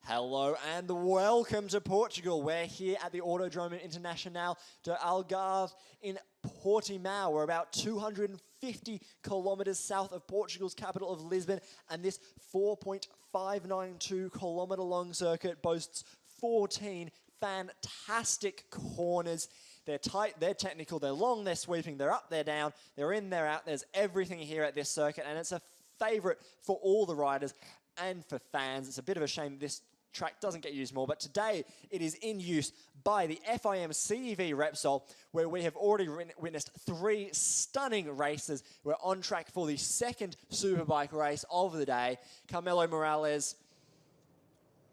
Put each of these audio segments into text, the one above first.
Hello and welcome to Portugal. We're here at the Autodromo Internacional de Algarve in Portimao. We're about 250 kilometers south of Portugal's capital of Lisbon, and this 4.592 kilometer long circuit boasts 14 fantastic corners. They're tight, they're technical, they're long, they're sweeping, they're up, they're down, they're in, they're out. There's everything here at this circuit, and it's a favorite for all the riders and for fans. It's a bit of a shame this track doesn't get used more, but today it is in use by the FIM CEV Repsol, where we have already witnessed 3 stunning races. We're on track for the second Superbike race of the day. Carmelo Morales,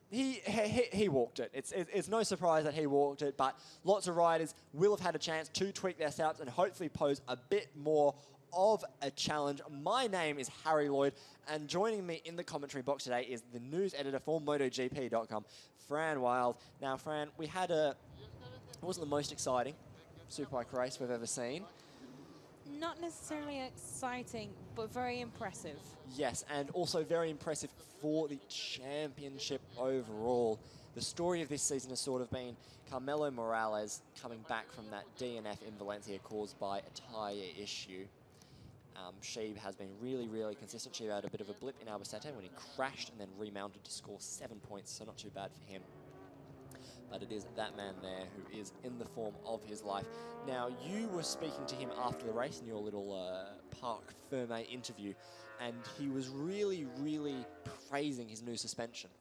he walked it. It's no surprise that he walked it, but lots of riders will have had a chance to tweak their setups and hopefully pose a bit more of a challenge. My name is Harry Lloyd, and joining me in the commentary box today is the news editor for MotoGP.com, Fran Wild. Now, Fran, it wasn't the most exciting Superbike race we've ever seen. Not necessarily exciting, but very impressive. Yes, and also very impressive for the championship overall. The story of this season has sort of been Carmelo Morales coming back from that DNF in Valencia caused by a tyre issue. Sheeb has been really, really consistent. Sheeb had a bit of a blip in Albacete when he crashed and then remounted to score 7 points, so not too bad for him. But it is that man there who is in the form of his life. Now, you were speaking to him after the race in your little Parc Fermé interview, and he was really, really praising his new suspension.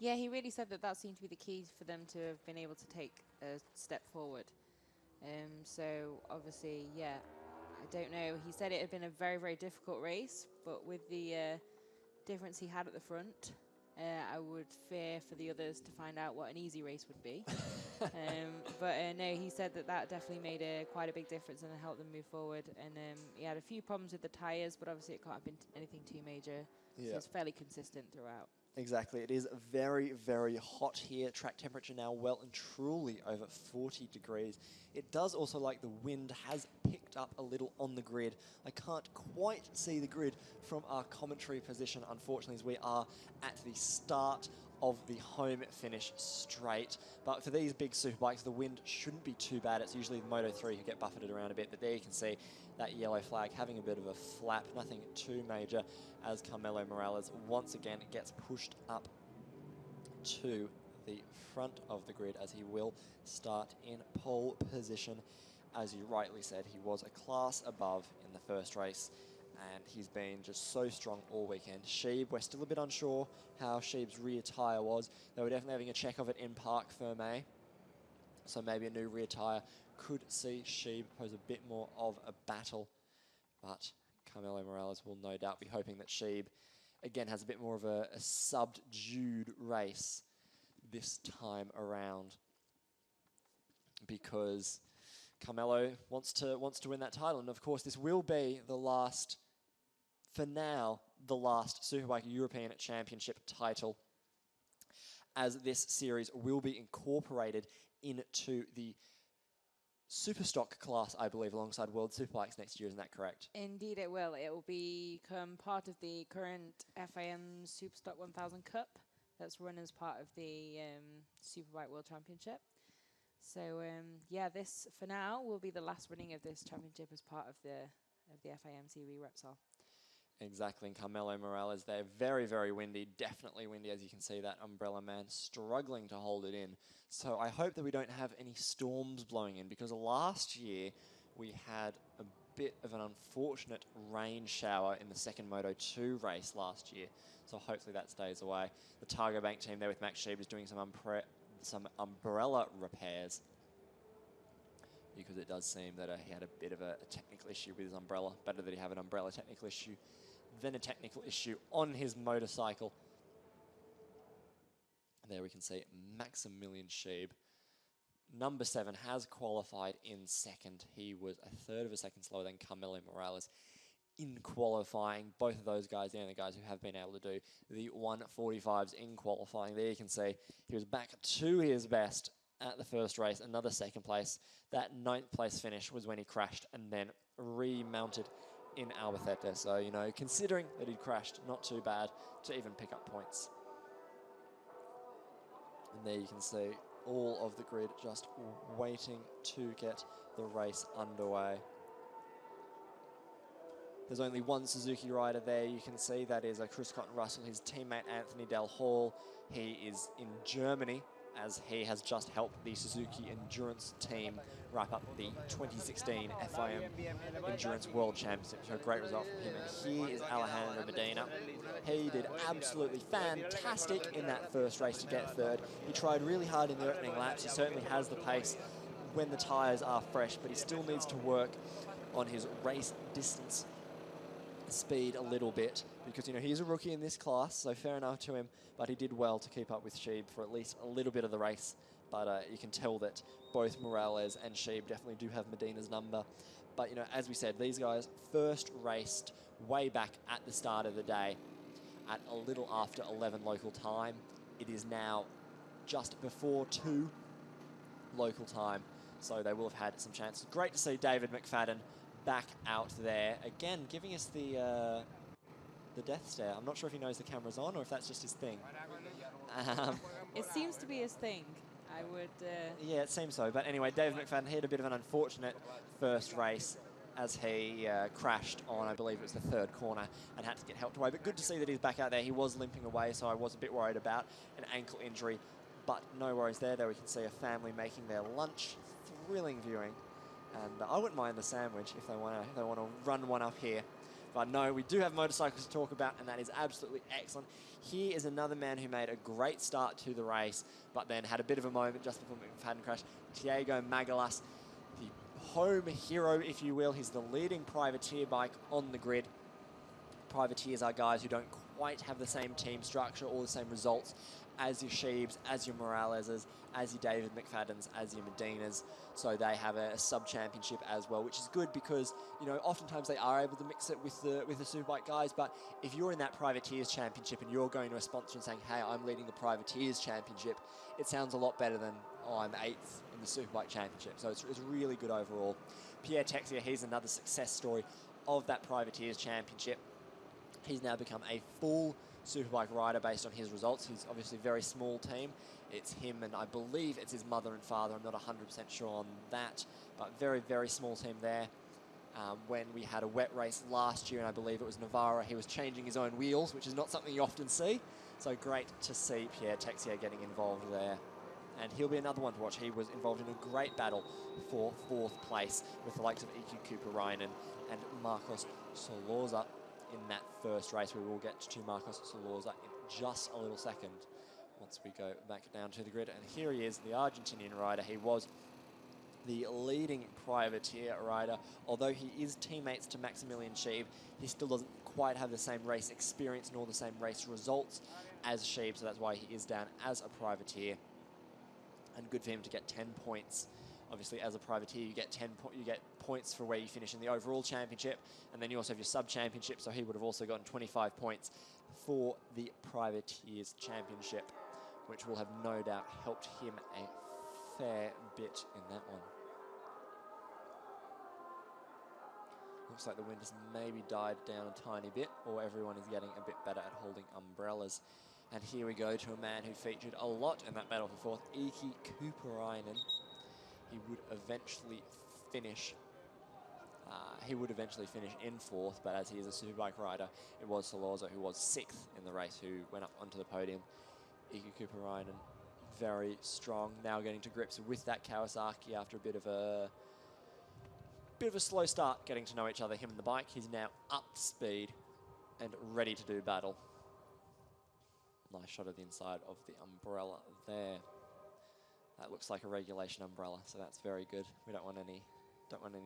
Yeah, he really said that that seemed to be the key for them to have been able to take a step forward. So, obviously, yeah, I don't know. He said it had been a very, very difficult race, but with the difference he had at the front, I would fear for the others to find out what an easy race would be. No, he said that that definitely made quite a big difference and helped them move forward. And he had a few problems with the tyres, but obviously it can't have been anything too major. Yeah. So it's fairly consistent throughout. Exactly. It is very, very hot here. Track temperature now well and truly over 40 degrees. It does also, like the wind, has picked up a little on the grid. I can't quite see the grid from our commentary position, unfortunately, as we are at the start of the home finish straight. But for these big Superbikes, the wind shouldn't be too bad. It's usually the Moto3 who get buffeted around a bit, but there you can see that yellow flag having a bit of a flap, nothing too major, as Carmelo Morales once again gets pushed up to the front of the grid as he will start in pole position. As you rightly said, he was a class above in the first race, and he's been just so strong all weekend. Sheeb, we're still a bit unsure how Sheeb's rear tyre was. They were definitely having a check of it in Parc Fermé, so maybe a new rear tyre could see Sheeb pose a bit more of a battle, but Carmelo Morales will no doubt be hoping that Sheeb again has a bit more of a subdued race this time around, because Carmelo wants to win that title. And of course this will be the last, for now, the last Superbike European Championship title, as this series will be incorporated into the Superstock class, I believe, alongside World Superbikes next year. Isn't that correct? Indeed it will. It will become part of the current FIM Superstock 1000 Cup that's run as part of the Superbike World Championship. So, yeah, this, for now, will be the last running of this championship as part of the FIM CEV Repsol. Exactly, and Carmelo Morales, they're very, very windy, definitely windy, as you can see, that umbrella man struggling to hold it in. So I hope that we don't have any storms blowing in, because last year we had a bit of an unfortunate rain shower in the second Moto2 race last year, so hopefully that stays away. The Targo Bank team there with Max Sheeb is doing some umbrella repairs, because it does seem that he had a bit of a technical issue with his umbrella. Better that he have an umbrella technical issue than a technical issue on his motorcycle. And there we can see Maximilian Sheeb, number 7, has qualified in second. He was a third of a second slower than Carmelo Morales in qualifying. Both of those guys, the only guys who have been able to do the 145s in qualifying. There you can see he was back to his best at the first race, another second place. That 9th place finish was when he crashed and then remounted in Albacete. So, you know, considering that he'd crashed, not too bad to even pick up points. And there you can see all of the grid just waiting to get the race underway. There's only one Suzuki rider there. You can see that is Chris Cotton-Russell, his teammate Anthony Del Hall. He is in Germany, as he has just helped the Suzuki Endurance team wrap up the 2016 FIM Endurance World Championship. So a great result from him. And here is Alejandro Medina. He did absolutely fantastic in that first race to get third. He tried really hard in the opening laps. He certainly has the pace when the tyres are fresh, but he still needs to work on his race distance speed a little bit, because, you know, he's a rookie in this class, so fair enough to him, but he did well to keep up with Sheeb for at least a little bit of the race. But you can tell that both Morales and Sheeb definitely do have Medina's number. But, you know, as we said, these guys first raced way back at the start of the day at a little after 11 local time. It is now just before 2 local time, so they will have had some chances. Great to see David McFadden back out there again, giving us the death stare. I'm not sure if he knows the camera's on or if that's just his thing. It seems to be his thing. I would... Yeah, it seems so. But anyway, David McFadden had a bit of an unfortunate first race as he crashed on, I believe it was the 3rd corner, and had to get helped away. But good to see that he's back out there. He was limping away, so I was a bit worried about an ankle injury. But no worries there. There we can see a family making their lunch. Thrilling viewing. And I wouldn't mind the sandwich if they want to run one up here. But no, we do have motorcycles to talk about, and that is absolutely excellent. Here is another man who made a great start to the race, but then had a bit of a moment just before McFadden crashed. Diego Magalas, the home hero, if you will. He's the leading privateer bike on the grid. Privateers are guys who don't quite have the same team structure or the same results as your Sheebs, as your Moraleses, as your David McFaddens, as your Medinas. So they have a sub-championship as well, which is good because, you know, oftentimes they are able to mix it with the Superbike guys. But if you're in that Privateers Championship and you're going to a sponsor and saying, hey, I'm leading the Privateers Championship, it sounds a lot better than, oh, I'm 8th in the Superbike Championship. So it's really good overall. Pierre Texier, he's another success story of that Privateers Championship. He's now become a full Superbike rider based on his results. He's obviously a very small team. It's him and I believe it's his mother and father. I'm not 100% sure on that, but very, very small team there. When we had a wet race last year, and I believe it was Navarra, he was changing his own wheels, which is not something you often see. So great to see Pierre Texier getting involved there. And he'll be another one to watch. He was involved in a great battle for 4th place with the likes of EQ Kuparainen and Marcos Solorza in that first race. We will get to Marcos Solorza in just a little second once we go back down to the grid. And here he is, the Argentinian rider. He was the leading privateer rider. Although he is teammates to Maximilian Sheeb, he still doesn't quite have the same race experience nor the same race results as Sheeb, so that's why he is down as a privateer. And good for him to get 10 points. Obviously, as a privateer, you get points for where you finish in the overall championship, and then you also have your sub-championship, so he would have also gotten 25 points for the Privateers Championship, which will have no doubt helped him a fair bit in that one. Looks like the wind has maybe died down a tiny bit, or everyone is getting a bit better at holding umbrellas. And here we go to a man who featured a lot in that battle for 4th, Iki Kuparainen. He would eventually finish. He would eventually finish in 4th, but as he is a Superbike rider, it was Solorza who was 6th in the race who went up onto the podium. Iki Kuparainen, very strong. Now getting to grips with that Kawasaki after a bit of a slow start, getting to know each other, him and the bike. He's now up to speed and ready to do battle. Nice shot of the inside of the umbrella there. That looks like a regulation umbrella, so that's very good. We don't want any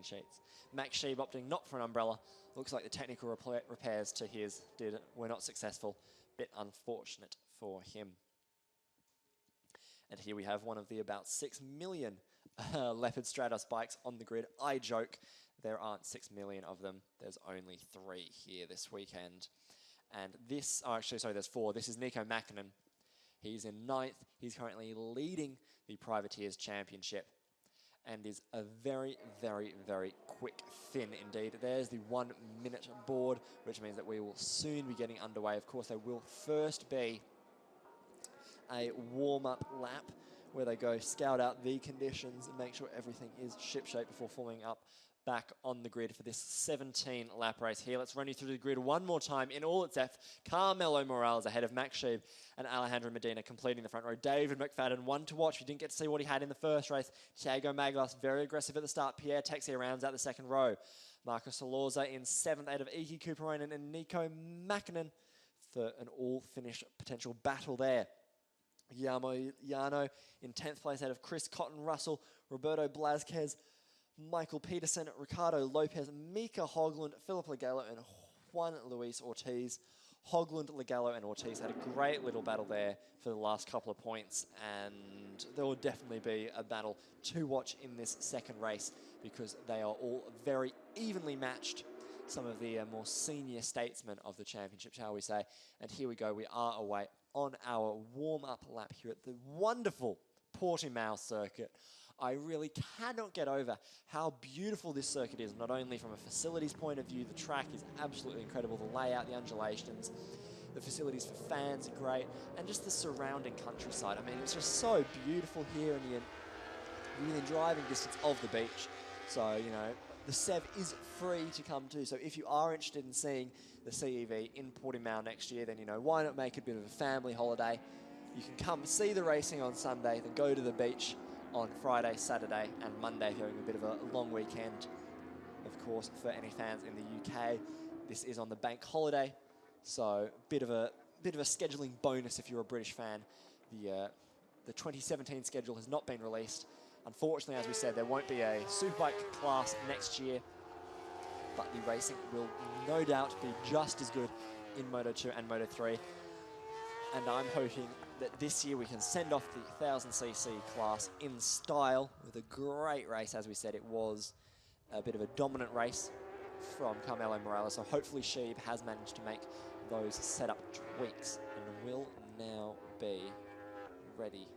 cheats. Max Sheeb opting not for an umbrella. Looks like the technical repairs to his were not successful. Bit unfortunate for him. And here we have one of the about 6 million Leopard Stratos bikes on the grid. I joke, there aren't 6 million of them. There's only 3 here this weekend. And this, oh, actually, sorry, there's 4. This is Nico Mäkinen. He's in 9th. He's currently leading the Privateers Championship and is a very, very, very quick Finn indeed. There's the 1 minute board, which means that we will soon be getting underway. Of course, there will first be a warm-up lap where they go scout out the conditions and make sure everything is shipshape before forming up back on the grid for this 17-lap race here. Let's run you through the grid one more time in all its depth. Carmelo Morales ahead of Max Sheeb and Alejandro Medina completing the front row. David McFadden, one to watch. We didn't get to see what he had in the first race. Thiago Maglas, very aggressive at the start. Pierre Texier rounds out the second row. Marcos Alorza in 7th, out of Iki Kuperoinen and Nico Mäkinen for an all-finish potential battle there. Guillermo Llano in 10th place out of Chris Cotton Russell, Roberto Blazquez, Michael Peterson, Ricardo Lopez, Mika Hogland, Philip Lagallo, and Juan Luis Ortiz. Hogland, Lagallo, and Ortiz had a great little battle there for the last couple of points, and there will definitely be a battle to watch in this second race because they are all very evenly matched. Some of the more senior statesmen of the championship, shall we say. And here we go, we are away on our warm-up lap here at the wonderful Portimao circuit. I really cannot get over how beautiful this circuit is, not only from a facilities point of view. The track is absolutely incredible, the layout, the undulations, the facilities for fans are great, and just the surrounding countryside. I mean, it's just so beautiful here, and you're within driving distance of the beach. So, you know, the SEV is free to come to. So if you are interested in seeing the CEV in Portimao next year, then, you know, why not make it a bit of a family holiday? You can come see the racing on Sunday, then go to the beach on Friday, Saturday, and Monday, if you're having a bit of a long weekend. Of course, for any fans in the UK, this is on the bank holiday, so bit of a scheduling bonus if you're a British fan. The 2017 schedule has not been released. Unfortunately, as we said, there won't be a Superbike class next year, but the racing will no doubt be just as good in Moto2 and Moto3. And I'm hoping that this year we can send off the 1000cc class in style with a great race. As we said, it was a bit of a dominant race from Carmelo Morales, so hopefully Sheeb has managed to make those setup tweaks and will now be ready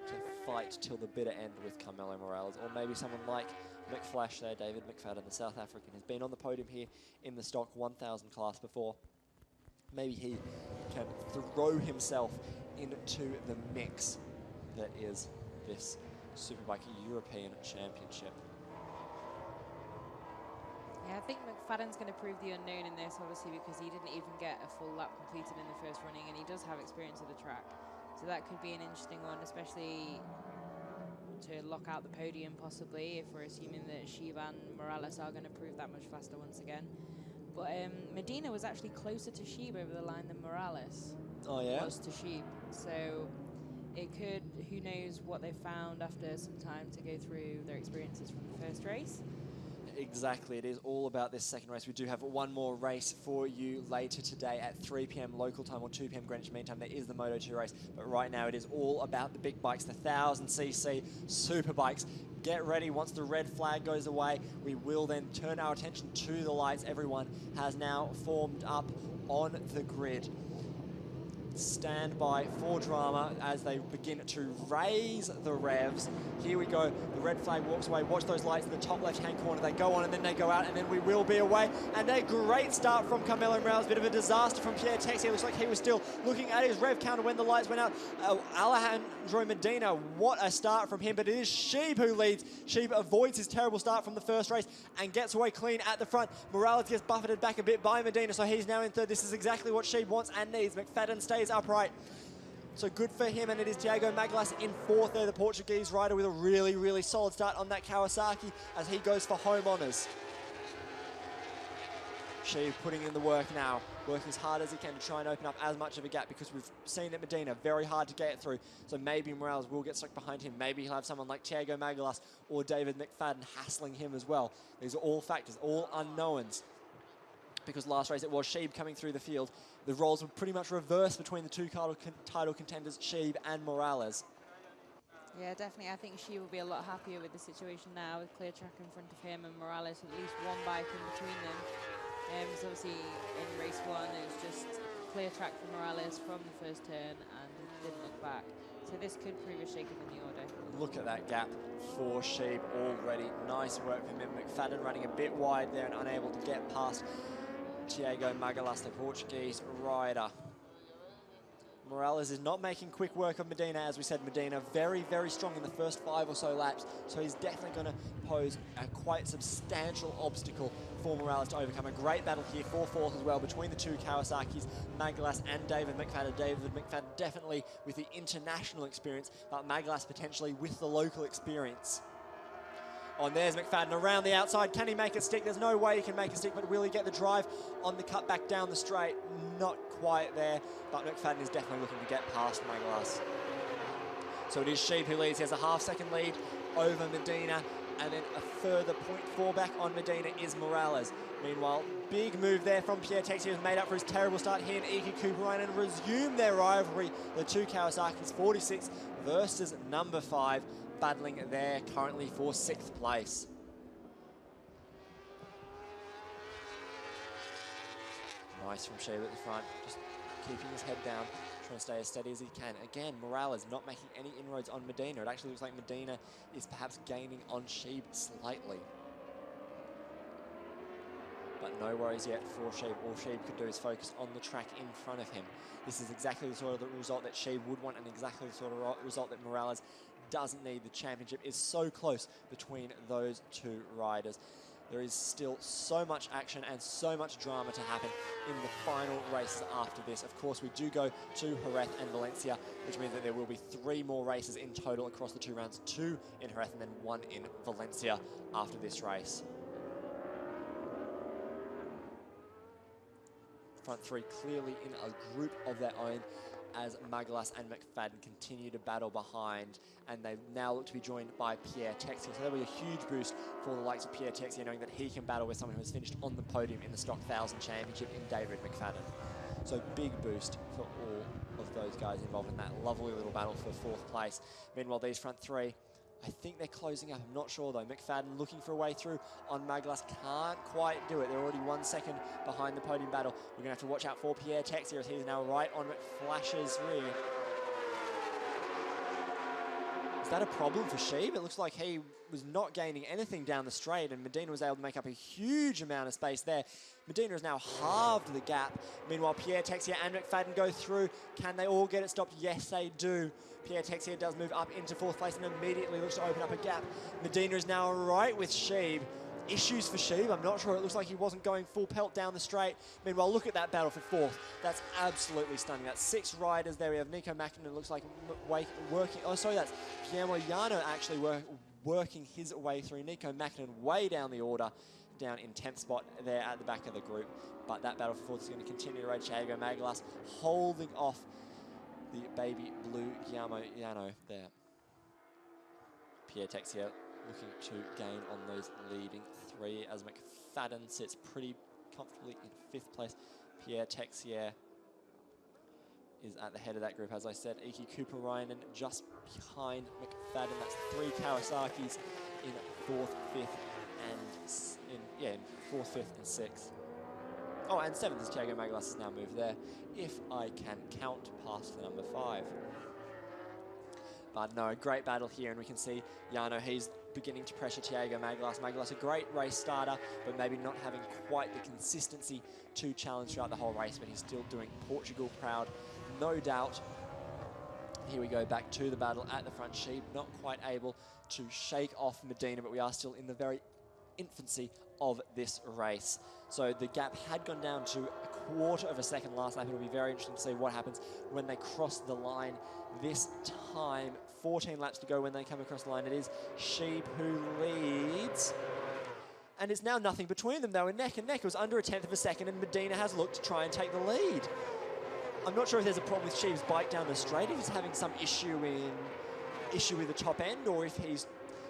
to fight till the bitter end with Carmelo Morales, or maybe someone like McFlash there, David McFadden, the South African, has been on the podium here in the stock 1000 class before. Maybe he can throw himself into the mix that is this Superbike European Championship. Yeah, I think McFadden's going to prove the unknown in this, obviously, because he didn't even get a full lap completed in the first running, and he does have experience of the track. So that could be an interesting one, especially to lock out the podium, possibly, if we're assuming that Sheeb and Morales are going to prove that much faster once again. But Medina was actually closer to Sheeb over the line than Morales was to Sheeb. So it could, who knows what they found after some time to go through their experiences from the first race. Exactly, it is all about this second race. We do have one more race for you later today at 3 p.m. local time or 2 p.m. Greenwich Mean Time. There is the Moto2 race, but right now it is all about the big bikes, the 1000cc Superbikes. Get ready, once the red flag goes away, we will then turn our attention to the lights. Everyone has now formed up on the grid. Stand by for drama as they begin to raise the revs. Here we go, the red flag walks away. Watch those lights in the top left-hand corner. They go on and then they go out, and then we will be away. And a great start from Carmelo Morales. Bit of a disaster from Pierre Texier. Looks like he was still looking at his rev counter when the lights went out. Alejandro Medina, what a start from him, but it is Sheeb who leads. Sheeb avoids his terrible start from the first race and gets away clean at the front. Morales gets buffeted back a bit by Medina, so he's now in third. This is exactly what Sheeb wants and needs. McFadden stays upright. So good for him, and it is Thiago Maglas in fourth there, the Portuguese rider, with a really, really solid start on that Kawasaki as he goes for home honours. Sheeb putting in the work now, working as hard as he can to try and open up as much of a gap, because we've seen that Medina, very hard to get through. So maybe Morales will get stuck behind him. Maybe he'll have someone like Thiago Maglas or David McFadden hassling him as well. These are all factors, all unknowns, because last race it was Sheeb coming through the field. The roles were pretty much reversed between the two title contenders, Sheeb and Morales. Yeah, definitely. I think Sheeb will be a lot happier with the situation now, with clear track in front of him and Morales, at least one bike in between them. So obviously in race one, it was just clear track for Morales from the first turn and didn't look back. So this could prove a shake-up in the order. Look at that gap for Sheeb already. Nice work from him. McFadden running a bit wide there and unable to get past Thiago Magalas, the Portuguese rider. Morales is not making quick work of Medina. As we said, Medina very, very strong in the first 5 or so laps, so he's definitely going to pose a quite substantial obstacle for Morales to overcome. A great battle here for fourth as well between the two Kawasaki's, Magalas and David McFadden. David McFadden definitely with the international experience, but Magalas potentially with the local experience. Oh, and there's McFadden around the outside. Can he make it stick? There's no way he can make it stick, but will he get the drive on the cut back down the straight? Not quite there, but McFadden is definitely looking to get past Magalas. So it is Sheeb who leads. He has a half-second lead over Medina, and then a further 0.4 back on Medina is Morales. Meanwhile, big move there from Pierre Texier, who's made up for his terrible start. He and Iki Kuparainen resume their rivalry. The two Kawasaki's 46 versus number 5. Battling there currently for 6th place. Nice from Sheeb at the front, just keeping his head down, trying to stay as steady as he can. Again, Morales not making any inroads on Medina. It actually looks like Medina is perhaps gaining on Sheeb slightly. But no worries yet for Sheeb. All Sheeb could do is focus on the track in front of him. This is exactly the sort of result that Sheeb would want, and exactly the sort of result that Morales doesn't need. The championship is so close between those two riders. There is still so much action and so much drama to happen in the final races after this. Of course, we do go to Jerez and Valencia, which means that there will be 3 more races in total across the 2 rounds, 2 in Jerez and then 1 in Valencia after this race. Front 3 clearly in a group of their own, as Magalas and McFadden continue to battle behind, and they now look to be joined by Pierre Texier. So that'll be a huge boost for the likes of Pierre Texier, knowing that he can battle with someone who has finished on the podium in the Stock 1000 Championship in David McFadden. So big boost for all of those guys involved in that lovely little battle for 4th place. Meanwhile, these front 3, I think they're closing up. I'm not sure though. McFadden looking for a way through on Magalas. Can't quite do it. They're already 1 second behind the podium battle. We're going to have to watch out for Pierre Texier, as he's now right on McFlash's rear. Is that a problem for Sheeb? It looks like he was not gaining anything down the straight, and Medina was able to make up a huge amount of space there. Medina has now halved the gap. Meanwhile, Pierre Texier and McFadden go through. Can they all get it stopped? Yes, they do. Pierre Texier does move up into 4th place and immediately looks to open up a gap. Medina is now right with Sheeb. Issues for Sheeb, I'm not sure. It looks like he wasn't going full pelt down the straight. Meanwhile, look at that battle for 4th. That's absolutely stunning. That's 6 riders there. We have Nico Mackinnon, looks like working. Oh, sorry, that's Guillermo Llano actually working his way through. Nico Mackinnon way down the order, down in 10th spot there at the back of the group. But that battle for 4th is going to continue to ride. Thiago Magalas holding off the baby blue Guillermo Llano there. Pierre Texier looking to gain on those leading 3, as McFadden sits pretty comfortably in 5th place. Pierre Texier is at the head of that group, as I said. Iki Kuparainen just behind McFadden. That's 3 Kawasaki's in 4th, 5th, and in 4th, 5th, and 6th. Oh, and 7th is Thiago Magalas has now moved there, if I can count past the number 5. But no, great battle here, and we can see Llano, he's beginning to pressure Thiago Magalas. Magalas, a great race starter, but maybe not having quite the consistency to challenge throughout the whole race, but he's still doing Portugal proud, no doubt. Here we go back to the battle at the front. Sheeb not quite able to shake off Medina, but we are still in the very infancy of this race. So the gap had gone down to a 1/4 of a second last lap. It'll be very interesting to see what happens when they cross the line this time. 14 laps to go when they come across the line. It is Sheeb who leads. And it's now nothing between them. They were neck and neck. It was under 1/10 of a second, and Medina has looked to try and take the lead. I'm not sure if there's a problem with Sheeb's bike down the straight, if he's having some issue with the top end, or if he's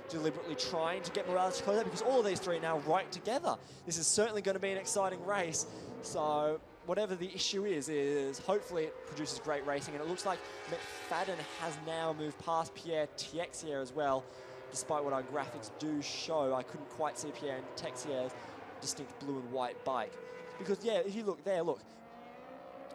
deliberately trying to get Morales to close out, because all of these 3 are now right together. This is certainly going to be an exciting race. So whatever the issue is hopefully it produces great racing. And it looks like McFadden has now moved past Pierre Texier as well, despite what our graphics do show. I couldn't quite see Pierre Texier's distinct blue and white bike. Because, yeah, if you look there, look,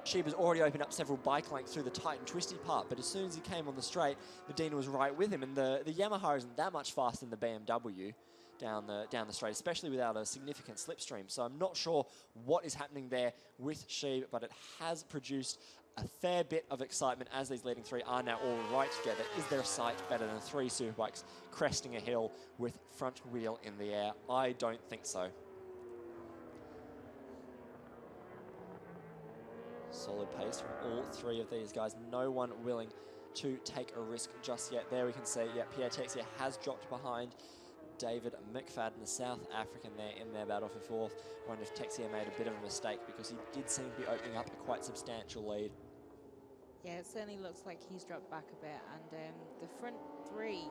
Sheeb has already opened up several bike lengths through the tight and twisty part, but as soon as he came on the straight, Medina was right with him, and the Yamaha isn't that much faster than the BMW down the straight, especially without a significant slipstream. So I'm not sure what is happening there with Sheeb, but it has produced a fair bit of excitement as these leading three are now all right together. Is there a sight better than 3 Superbikes cresting a hill with front wheel in the air? I don't think so. Solid pace from all 3 of these guys. No one willing to take a risk just yet. There we can see, yeah, Pierre Texier has dropped behind David McFadden, the South African, there in their battle for 4th. I wonder if Texier made a bit of a mistake because he did seem to be opening up a quite substantial lead. Yeah, it certainly looks like he's dropped back a bit, and the front 3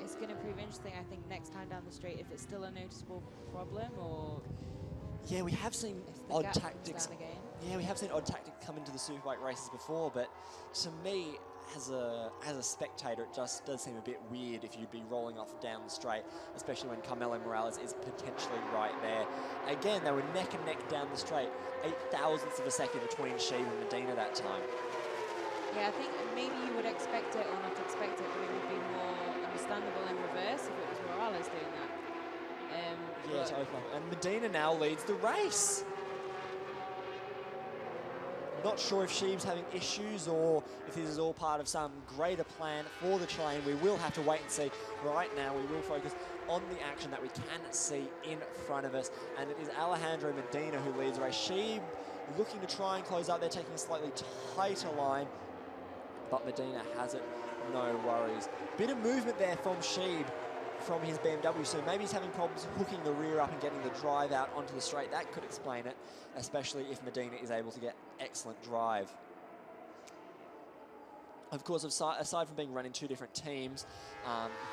is going to prove interesting, I think, next time down the straight, if it's still a noticeable problem, or... Yeah, we have seen odd tactics. Yeah, we have seen odd tactics come into the Superbike races before, but to me, as a spectator, it just does seem a bit weird if you'd be rolling off down the straight, especially when Carmelo Morales is potentially right there. Again, they were neck and neck down the straight, 8,000ths of a second between Sheeb and Medina that time. Yeah, I think maybe you would expect it or not expect it, but it would be more understandable in reverse if it was Morales doing that. Yeah, to open up. And Medina now leads the race. Not sure if Sheeb's having issues or if this is all part of some greater plan for the train. We will have to wait and see. Right now, we will focus on the action that we can see in front of us. And it is Alejandro Medina who leads the race. Sheeb looking to try and close up. They're taking a slightly tighter line, but Medina has it. No worries. Bit of movement there from Sheeb from his BMW, so maybe he's having problems hooking the rear up and getting the drive out onto the straight. That could explain it, especially if Medina is able to get excellent drive. Of course, aside from being run in 2 different teams,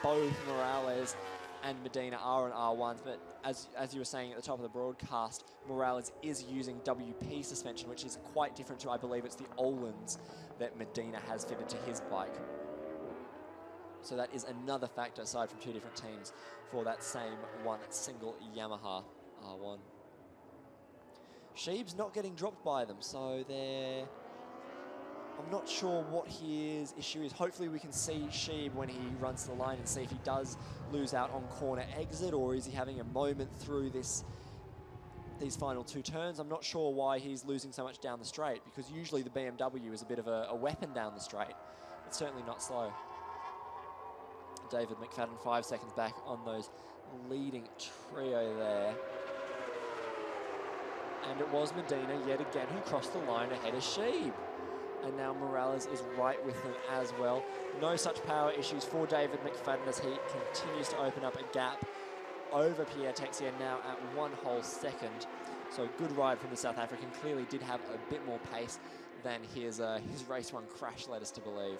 both Morales and Medina are on R1s, but as you were saying at the top of the broadcast, Morales is using WP suspension, which is quite different to, I believe it's the Öhlins that Medina has fitted to his bike. So that is another factor, aside from 2 different teams, for that same one single Yamaha R1. Sheeb's not getting dropped by them, so they're... I'm not sure what his issue is. Hopefully we can see Sheeb when he runs to the line and see if he does lose out on corner exit, or is he having a moment through these final 2 turns. I'm not sure why he's losing so much down the straight, because usually the BMW is a bit of a weapon down the straight. It's certainly not slow. David McFadden 5 seconds back on those leading trio there. And it was Medina yet again who crossed the line ahead of Sheeb. And now Morales is right with them as well. No such power issues for David McFadden as he continues to open up a gap over Pierre Texier, now at 1 whole second. So good ride from the South African. Clearly did have a bit more pace than his race 1 crash led us to believe.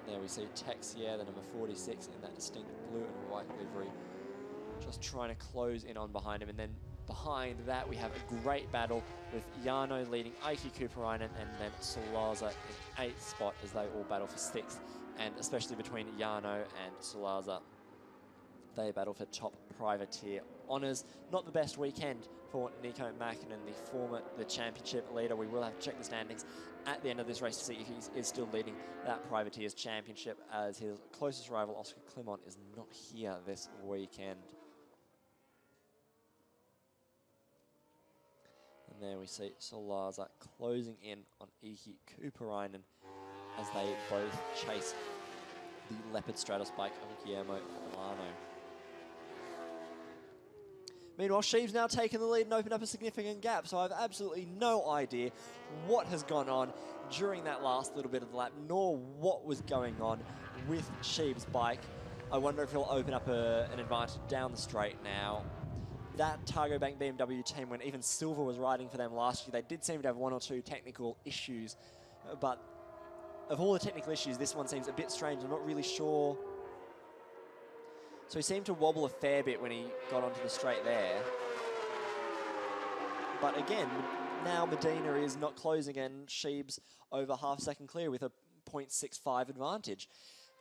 There we see Texier, the number 46, in that distinct blue and white livery, just trying to close in on behind him. And then behind that, we have a great battle with Jarno leading Aiki Kuparainen, and then Solaza in 8th spot as they all battle for 6th. And especially between Jarno and Solaza, they battle for top privateer honours. Not the best weekend for Nico Mäkinen, the championship leader. We will have to check the standings at the end of this race to see if he is still leading that privateers championship, as his closest rival, Oscar Clement, is not here this weekend. And there we see Solaza closing in on Iki Kuparainen as they both chase the Leopard Stratos bike of Guillermo Milano. Meanwhile, Sheeb's now taken the lead and opened up a significant gap, so I have absolutely no idea what has gone on during that last little bit of the lap, nor what was going on with Sheeb's bike. I wonder if he'll open up an advantage down the straight now. That Targo Bank BMW team, when even Silver was riding for them last year, they did seem to have 1 or 2 technical issues, but of all the technical issues, this one seems a bit strange. I'm not really sure. So he seemed to wobble a fair bit when he got onto the straight there. But again, now Medina is not closing, and Sheeb's over half second clear with a 0.65 advantage.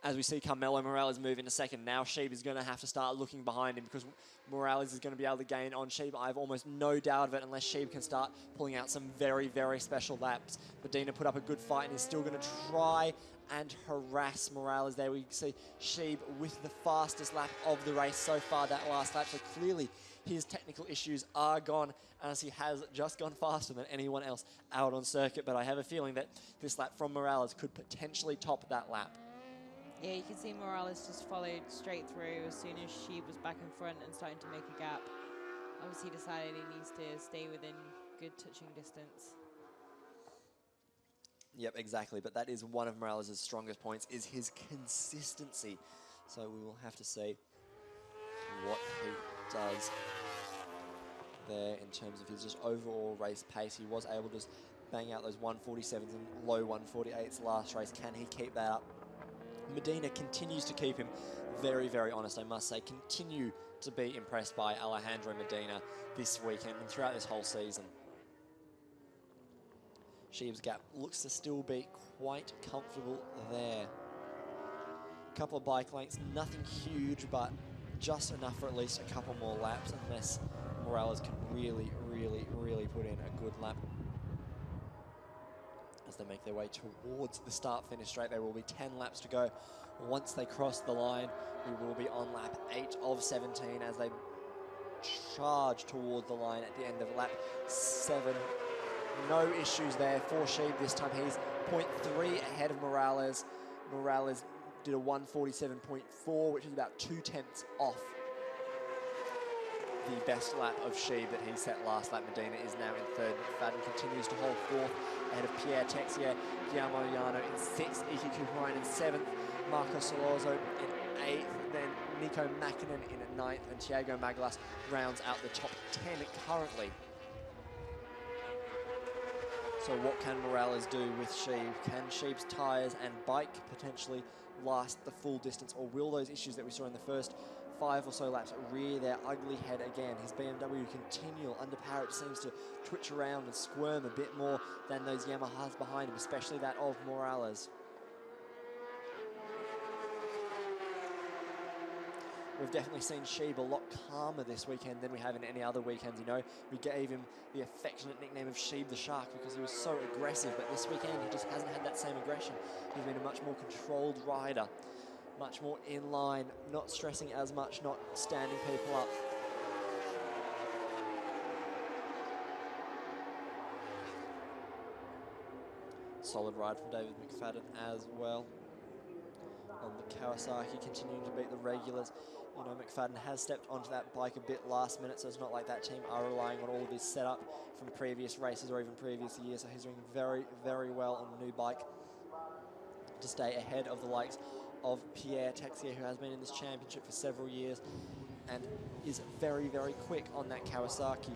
As we see Carmelo Morales move into second, now Sheeb is going to have to start looking behind him, because Morales is going to be able to gain on Sheeb. I have almost no doubt of it, unless Sheeb can start pulling out some very, very special laps. Medina put up a good fight and is still going to try and harass Morales there. We see Sheeb with the fastest lap of the race so far that last lap. So clearly his technical issues are gone, as he has just gone faster than anyone else out on circuit. But I have a feeling that this lap from Morales could potentially top that lap. Yeah, you can see Morales just followed straight through as soon as Sheeb was back in front and starting to make a gap. Obviously decided he needs to stay within good touching distance. Yep, exactly. But that is one of Morales' strongest points, is his consistency. So we will have to see what he does there in terms of his just overall race pace. He was able to just bang out those 147s and low 148s last race. Can he keep that up? Medina continues to keep him very, very honest, I must say. Continue to be impressed by Alejandro Medina this weekend and throughout this whole season. Sheeb's gap looks to still be quite comfortable there. Couple of bike lengths, nothing huge, but just enough for at least a couple more laps, unless Morales can really, really, really put in a good lap. As they make their way towards the start-finish straight, there will be 10 laps to go. Once they cross the line, we will be on lap 8 of 17 as they charge towards the line at the end of lap 7. No issues there for Sheeb this time. He's 0.3 ahead of Morales. Morales did a 147.4, which is about 2/10 off the best lap of Sheeb that he set last lap. Medina is now in third. McFadden continues to hold fourth ahead of Pierre Texier, Guillermo Llano in sixth, Iki Kuhrain in seventh, Marco Solorzo in eighth, then Nico Makinen in ninth, and Thiago Magalas rounds out the top 10 currently. So what can Morales do with Sheeb? Can Sheeb's tyres and bike potentially last the full distance, or will those issues that we saw in the first 5 or so laps rear their ugly head again? His BMW continual underpower, it seems to twitch around and squirm a bit more than those Yamahas behind him, especially that of Morales. We've definitely seen Sheeb a lot calmer this weekend than we have in any other weekends. You know, we gave him the affectionate nickname of Sheeb the Shark because he was so aggressive, but this weekend he just hasn't had that same aggression. He's been a much more controlled rider, much more in line, not stressing as much, not standing people up. Solid ride from David McFadden as well. On the Kawasaki, continuing to beat the regulars. You know, McFadden has stepped onto that bike a bit last minute, so it's not like that team are relying on all of his setup from previous races or even previous years. So he's doing very, very well on a new bike to stay ahead of the likes of Pierre Texier, who has been in this championship for several years and is very, very quick on that Kawasaki.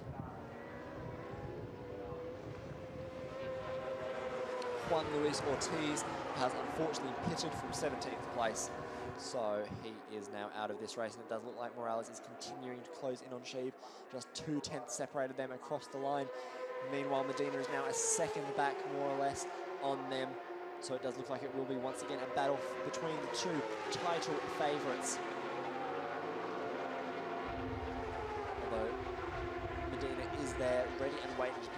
Juan Luis Ortiz has unfortunately pitted from 17th place, so he is now out of this race, and it does look like Morales is continuing to close in on Sheeb. Just 2/10 separated them across the line. Meanwhile, Medina is now a second back, more or less, on them. So it does look like it will be once again a battle between the two title favourites. Although Medina is there, ready and waiting to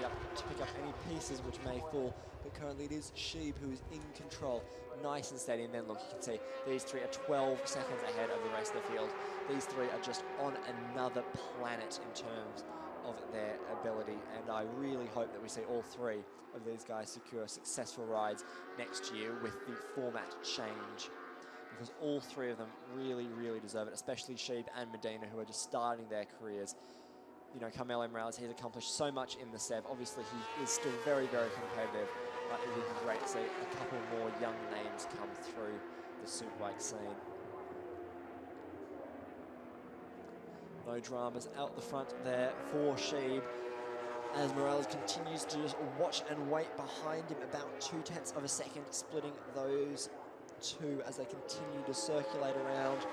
pick up any pieces which may fall. But currently it is Sheeb who is in control, nice and steady. And then look, you can see these three are 12 seconds ahead of the rest of the field. These three are just on another planet in terms of their ability, and I really hope that we see all three of these guys secure successful rides next year with the format change, because all three of them really, really deserve it, especially Sheeb and Medina, who are just starting their careers. You know, Carmelo Morales, he's accomplished so much in the SEV. Obviously, he is still very, very competitive, but it would be great to see a couple more young names come through the Superbike scene. No dramas out the front there for Sheeb, as Morales continues to just watch and wait behind him, about 2/10 of a second, splitting those two as they continue to circulate around.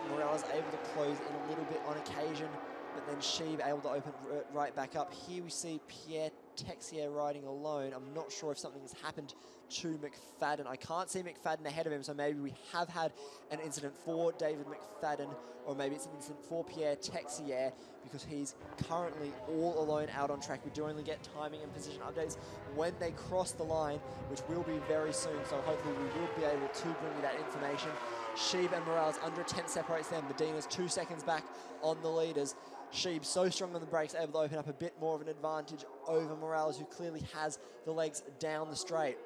Morales able to close in a little bit on occasion, but then Sheeb able to open right back up. Here we see Pierre Texier riding alone. I'm not sure if something has happened to McFadden. I can't see McFadden ahead of him, so maybe we have had an incident for David McFadden, or maybe it's an incident for Pierre Texier, because he's currently all alone out on track. We do only get timing and position updates when they cross the line, which will be very soon, so hopefully we will be able to bring you that information. Sheeb and Morales under a 10 separates them. Medina's 2 seconds back on the leaders. Sheeb so strong on the brakes, able to open up a bit more of an advantage over Morales, who clearly has the legs down the straight.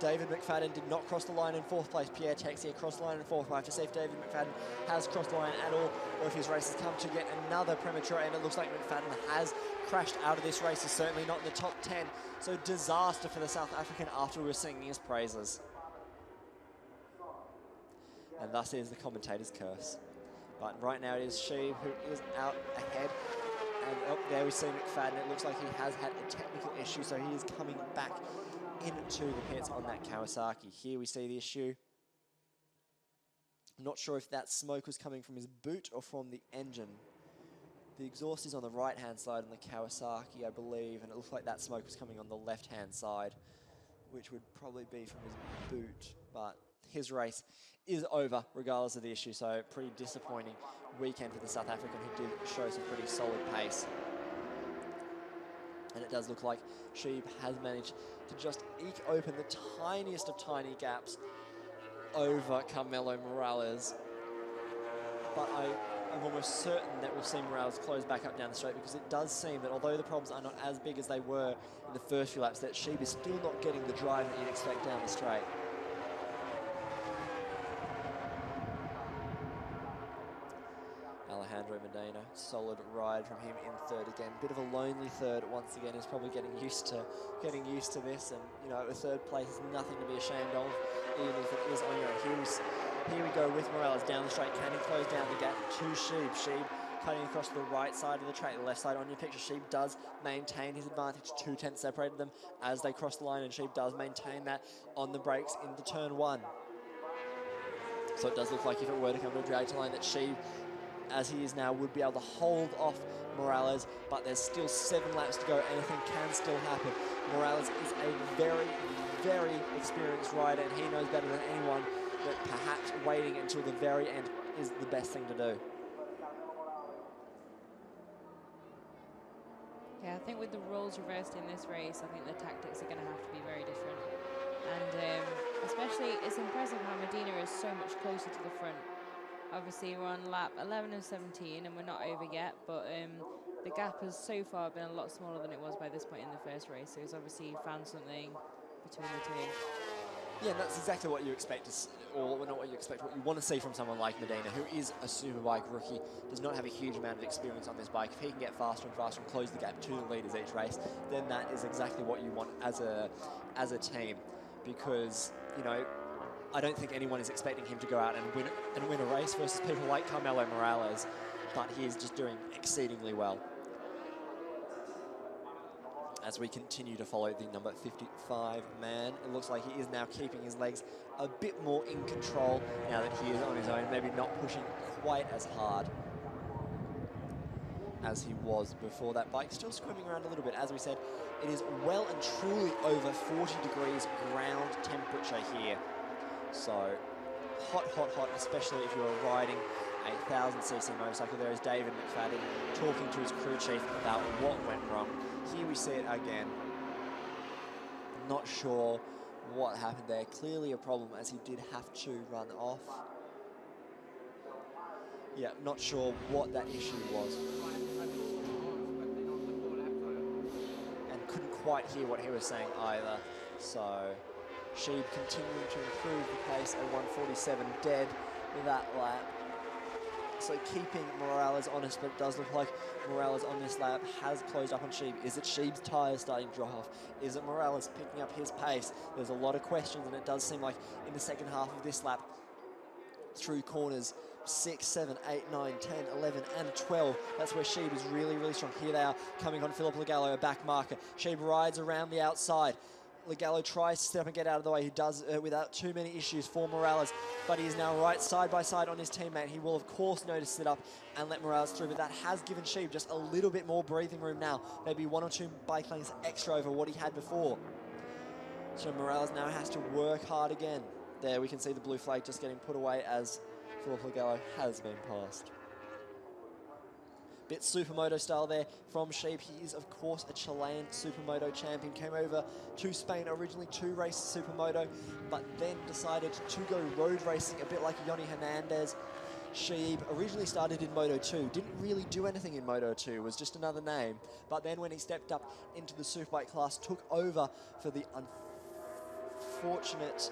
David McFadden did not cross the line in 4th place. Pierre Texier crossed the line in 4th. I have to see if David McFadden has crossed the line at all, or if his race has come to get another premature end. It looks like McFadden has crashed out of this race. He's certainly not in the top 10. So disaster for the South African after we were singing his praises. And thus is the commentator's curse. But right now it is Sheeb who is out ahead. And oh, there we see McFadden. It looks like he has had a technical issue, so he is coming back into the pits on that Kawasaki. Here we see the issue. I'm not sure if that smoke was coming from his boot or from the engine. The exhaust is on the right-hand side on the Kawasaki, I believe, and it looks like that smoke was coming on the left-hand side, which would probably be from his boot. But his race is over, regardless of the issue, so pretty disappointing weekend for the South African, who did show some pretty solid pace. And it does look like Sheeb has managed to just eke open the tiniest of tiny gaps over Carmelo Morales. But I'm almost certain that we'll see Morales close back up down the straight, because it does seem that although the problems are not as big as they were in the first few laps, that Sheeb is still not getting the drive that you'd expect down the straight. Alejandro Medina, solid ride from him in 3rd again. Bit of a lonely 3rd once again. He's probably getting used to this, and you know, a 3rd place is nothing to be ashamed of, even if it is on your own. Here we go with Morales down the straight. Can he close down the gap to Sheeb? Sheeb cutting across the right side of the track, the left side on your picture. Sheeb does maintain his advantage. 2 tenths separated them as they cross the line, and Sheeb does maintain that on the brakes into turn 1. So it does look like if it were to come to a drag to line, that Sheeb, as he is now, would be able to hold off Morales, but there's still 7 laps to go. Anything can still happen. Morales is a very, very experienced rider, and he knows better than anyone that perhaps waiting until the very end is the best thing to do. Yeah, I think with the roles reversed in this race, I think the tactics are going to have to be very different. And especially, it's impressive how Medina is so much closer to the front. Obviously, we're on lap 11 of 17, and we're not over yet, but the gap has so far been a lot smaller than it was by this point in the first race, so he's obviously found something between the two. Yeah, and that's exactly what you expect, or not what you expect, what you want to see from someone like Medina, who is a Superbike rookie, does not have a huge amount of experience on this bike. If he can get faster and faster and close the gap to the leaders each race, then that is exactly what you want as a team, because, you know, I don't think anyone is expecting him to go out and win a race versus people like Carmelo Morales, but he is just doing exceedingly well. As we continue to follow the number 55 man, it looks like he is now keeping his legs a bit more in control now that he is on his own, maybe not pushing quite as hard as he was before that bike. Still swimming around a little bit. As we said, it is well and truly over 40 degrees ground temperature here. So hot, hot, hot, especially if you're riding a 1000cc motorcycle. There is David McFadden talking to his crew chief about what went wrong. Here we see it again. Not sure what happened there. Clearly a problem, as he did have to run off. Yeah, not sure what that issue was. And couldn't quite hear what he was saying either. So Sheeb continuing to improve the pace at 147 dead that lap. So keeping Morales honest, but it does look like Morales on this lap has closed up on Sheeb. Is it Sheeb's tyres starting to drop off? Is it Morales picking up his pace? There's a lot of questions, and it does seem like in the second half of this lap, through corners 6, 7, 8, 9, 10, 11, and 12. That's where Sheeb is really, really strong. Here they are coming on Philip Lagallo, a back marker. Sheeb rides around the outside. Legallo tries to step up and get out of the way. He does without too many issues for Morales, but he is now right side by side on his teammate. He will, of course, know to sit up and let Morales through, but that has given Sheeb just a little bit more breathing room now. Maybe 1 or 2 bike lengths extra over what he had before. So Morales now has to work hard again. There we can see the blue flag just getting put away as Philip Legallo has been passed. Bit Supermoto style there from Sheeb. He is, of course, a Chilean Supermoto champion. Came over to Spain originally to race Supermoto, but then decided to go road racing, a bit like Yoni Hernandez. Sheeb originally started in Moto 2, didn't really do anything in Moto 2, was just another name. But then when he stepped up into the Superbike class, took over for the unfortunate,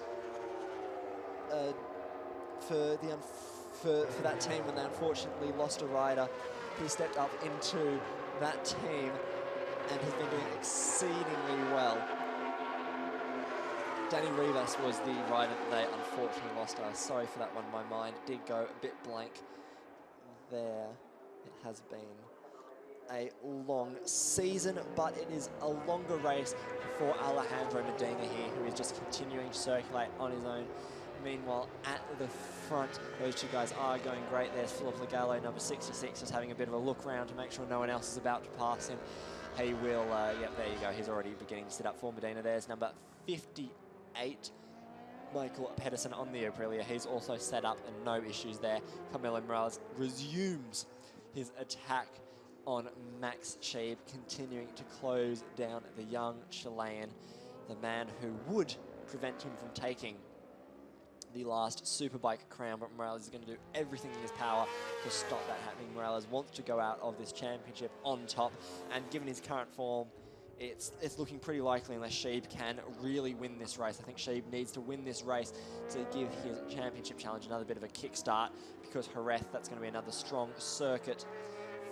for that team when they unfortunately lost a rider. He stepped up into that team and has been doing exceedingly well. Danny Rivas was the rider that they unfortunately lost. Sorry for that one, my mind did go a bit blank there. It has been a long season, but it is a longer race for Alejandro Medina here, who is just continuing to circulate on his own. Meanwhile, at the front, those two guys are going great. There's Philip Legallo, number 66, just having a bit of a look around to make sure no one else is about to pass him. He will, yep, there you go. He's already beginning to sit up for Medina. There's number 58, Michael Pedersen on the Aprilia. He's also set up and no issues there. Carmelo Morales resumes his attack on Max Sheeb, continuing to close down the young Chilean, the man who would prevent him from taking the last Superbike crown, but Morales is going to do everything in his power to stop that happening. Morales wants to go out of this championship on top, and given his current form, it's looking pretty likely unless Sheeb can really win this race. I think Sheeb needs to win this race to give his championship challenge another bit of a kickstart, because Jerez, that's going to be another strong circuit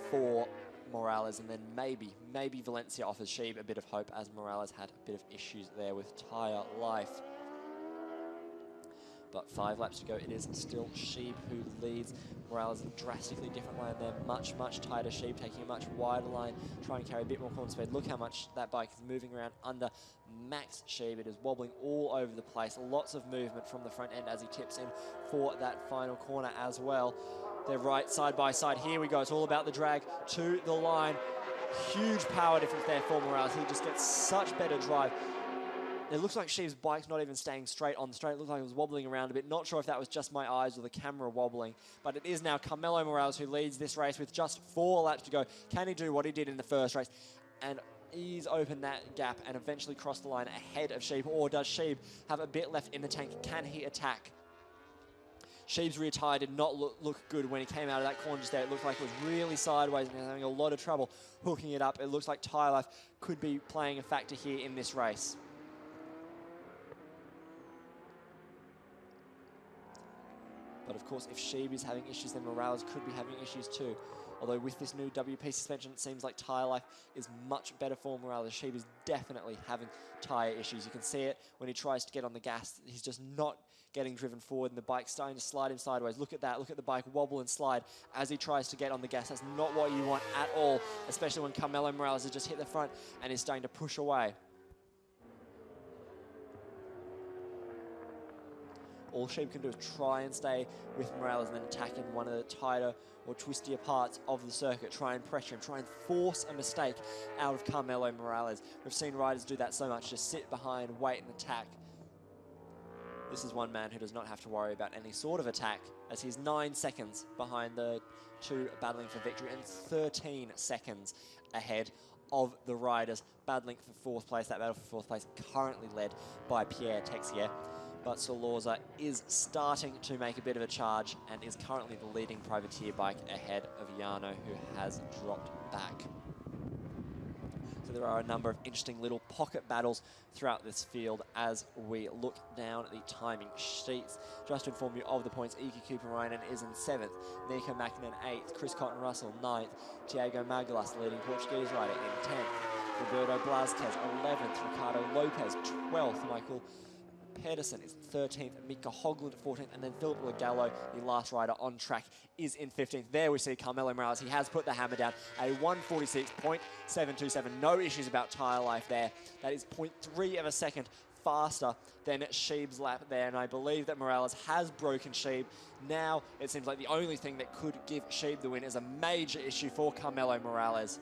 for Morales, and then maybe Valencia offers Sheeb a bit of hope, as Morales had a bit of issues there with tyre life. But 5 laps to go, it is still Sheeb who leads. Morales a drastically different line there, much tighter. Sheeb taking a much wider line, trying to carry a bit more corner speed. Look how much that bike is moving around under Max Sheeb. It is wobbling all over the place. Lots of movement from the front end as he tips in for that final corner as well. They're right side by side. Here we go. It's all about the drag to the line. Huge power difference there for Morales. He just gets such better drive. It looks like Sheeb's bike's not even staying straight on the straight. It looks like it was wobbling around a bit. Not sure if that was just my eyes or the camera wobbling. But it is now Carmelo Morales who leads this race with just 4 laps to go. Can he do what he did in the first race and ease open that gap and eventually cross the line ahead of Sheeb? Or does Sheeb have a bit left in the tank? Can he attack? Sheeb's rear tyre did not look good when he came out of that corner just there. It looked like it was really sideways and he was having a lot of trouble hooking it up. It looks like tyre life could be playing a factor here in this race. But of course, if Sheeb is having issues, then Morales could be having issues too. Although with this new WP suspension, it seems like tyre life is much better for Morales. Sheeb is definitely having tyre issues. You can see it when he tries to get on the gas. He's just not getting driven forward, and the bike's starting to slide him sideways. Look at that. Look at the bike wobble and slide as he tries to get on the gas. That's not what you want at all, especially when Carmelo Morales has just hit the front and is starting to push away. All Sheeb can do is try and stay with Morales and then attack in one of the tighter or twistier parts of the circuit. Try and pressure him, try and force a mistake out of Carmelo Morales. We've seen riders do that so much, just sit behind, wait and attack. This is one man who does not have to worry about any sort of attack, as he's 9 seconds behind the 2 battling for victory and 13 seconds ahead of the riders battling for 4th place. That battle for 4th place currently led by Pierre Texier. But Solorza is starting to make a bit of a charge and is currently the leading privateer bike ahead of Jarno, who has dropped back. So there are a number of interesting little pocket battles throughout this field as we look down at the timing sheets. Just to inform you of the points, Iki Kuparainen is in 7th, Nico Mackinnon 8th, Chris Cotton Russell 9th, Tiago Magalas, the leading Portuguese rider, in 10th, Roberto Blasquez 11th, Ricardo Lopez 12th, Michael Pedersen is 13th, Mika Hoglund 14th, and then Philip Lagallo, the last rider on track, is in 15th. There we see Carmelo Morales. He has put the hammer down, a 1:46.727. No issues about tyre life there. That is 0.3 of a second faster than Sheeb's lap there, and I believe that Morales has broken Sheeb. Now it seems like the only thing that could give Sheeb the win is a major issue for Carmelo Morales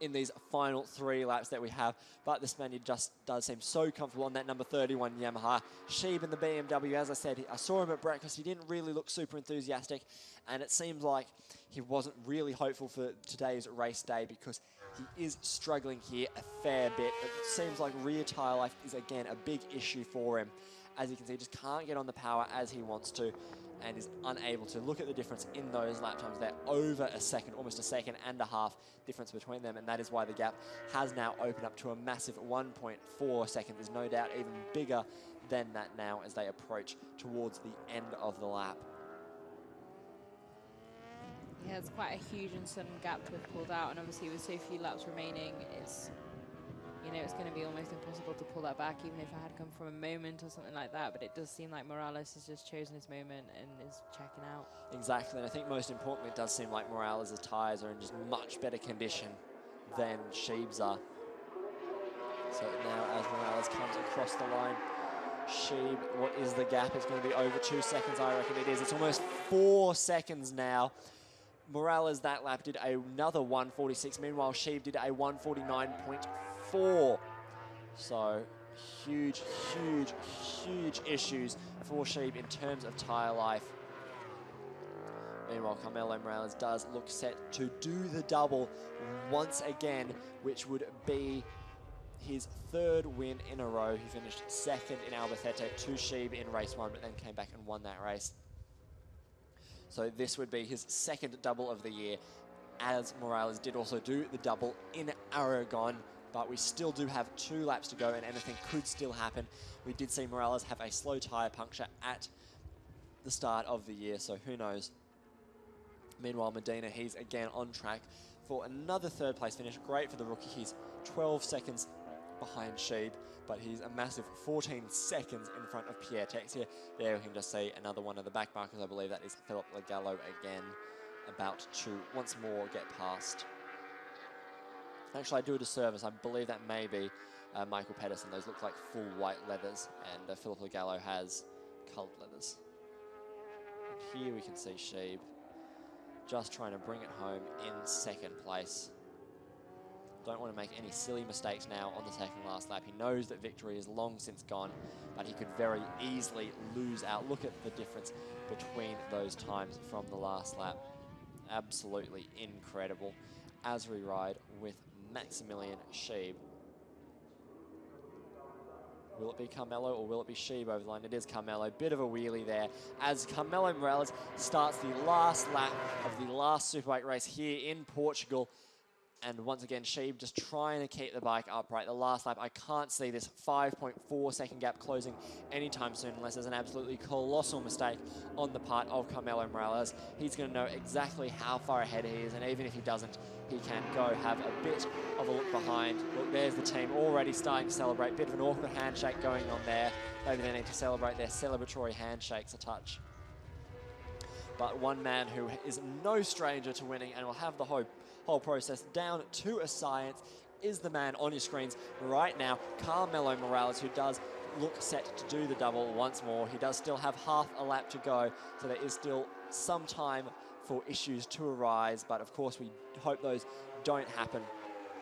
in these final 3 laps that we have, but the Spaniard just does seem so comfortable on that number 31 Yamaha. Sheeb in the BMW, as I said, I saw him at breakfast. He didn't really look super enthusiastic, and it seems like he wasn't really hopeful for today's race day because he is struggling here a fair bit. It seems like rear tyre life is, again, a big issue for him. As you can see, just can't get on the power as he wants to, and is unable to. Look at the difference in those lap times. They're over a second, almost a second and a half difference between them, and that is why the gap has now opened up to a massive 1.4 seconds. There's no doubt even bigger than that now as they approach towards the end of the lap. Yeah, it's quite a huge and sudden gap to have pulled out, and obviously with so few laps remaining, it's, you know, it's going to be almost impossible to pull that back, even if it had come from a moment or something like that. But it does seem like Morales has just chosen his moment and is checking out. Exactly, and I think most importantly, it does seem like Morales' tyres are in just much better condition than Sheeb's are. So now as Morales comes across the line, Sheeb, what is the gap? It's going to be over 2 seconds, I reckon it is. It's almost 4 seconds now. Morales that lap did another 1:46. Meanwhile, Sheeb did a 1:49.4. So huge, huge, huge issues for Sheeb in terms of tyre life. Meanwhile, Carmelo Morales does look set to do the double once again, which would be his 3rd win in a row. He finished 2nd in Albacete to Sheeb in race 1, but then came back and won that race. So this would be his 2nd double of the year, as Morales did also do the double in Aragon, but we still do have 2 laps to go and anything could still happen. We did see Morales have a slow tyre puncture at the start of the year, so who knows. Meanwhile, Medina, he's again on track for another 3rd place finish. Great for the rookie. He's 12 seconds behind Sheeb, but he's a massive 14 seconds in front of Pierre Texier. There we can just see another one of the back markers. I believe that is Philip Lagallo again, about to once more get past. Actually, I do a disservice. I believe that may be Michael Pedersen. Those look like full white leathers, and Philip Lagallo has coloured leathers. And here we can see Sheeb just trying to bring it home in 2nd place. Don't want to make any silly mistakes now on the 2nd last lap. He knows that victory is long since gone, but he could very easily lose out. Look at the difference between those times from the last lap. Absolutely incredible as we ride with Maximilian Sheeb. Will it be Carmelo or will it be Sheeb over the line? It is Carmelo. Bit of a wheelie there as Carmelo Morales starts the last lap of the last Superbike race here in Portugal. And once again, Sheeb just trying to keep the bike upright. The last lap, I can't see this 5.4 second gap closing anytime soon unless there's an absolutely colossal mistake on the part of Carmelo Morales. He's going to know exactly how far ahead he is, and even if he doesn't, he can go have a bit of a look behind. Look, there's the team already starting to celebrate. Bit of an awkward handshake going on there. Maybe they need to celebrate their celebratory handshakes a touch. But one man who is no stranger to winning and will have the whole process down to a science is the man on your screens right now, Carmelo Morales, who does look set to do the double once more. He does still have half a lap to go, so there is still some time for issues to arise, but of course we hope those don't happen